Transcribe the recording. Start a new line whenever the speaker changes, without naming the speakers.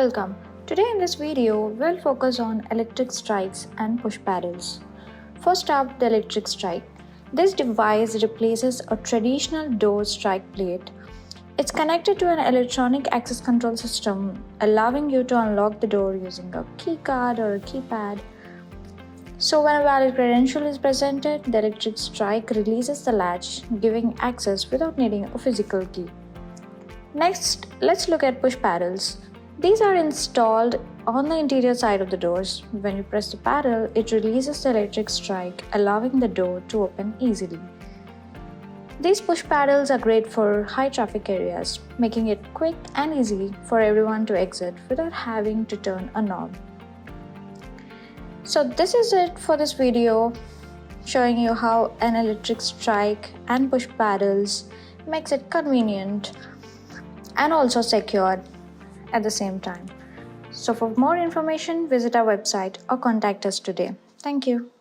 Welcome. Today in this video, we'll focus on electric strikes and push paddles. First up, the electric strike. This device replaces a traditional door strike plate. It's connected to an electronic access control system, allowing you to unlock the door using a keycard or a keypad. So when a valid credential is presented, the electric strike releases the latch, giving access without needing a physical key. Next, let's look at push paddles. These are installed on the interior side of the doors. When you press the paddle, it releases the electric strike, allowing the door to open easily. These push paddles are great for high traffic areas, making it quick and easy for everyone to exit without having to turn a knob. So this is it for this video, showing you how an electric strike and push paddles makes it convenient and also secure at the same time. So for more information, visit our website or contact us today. Thank you.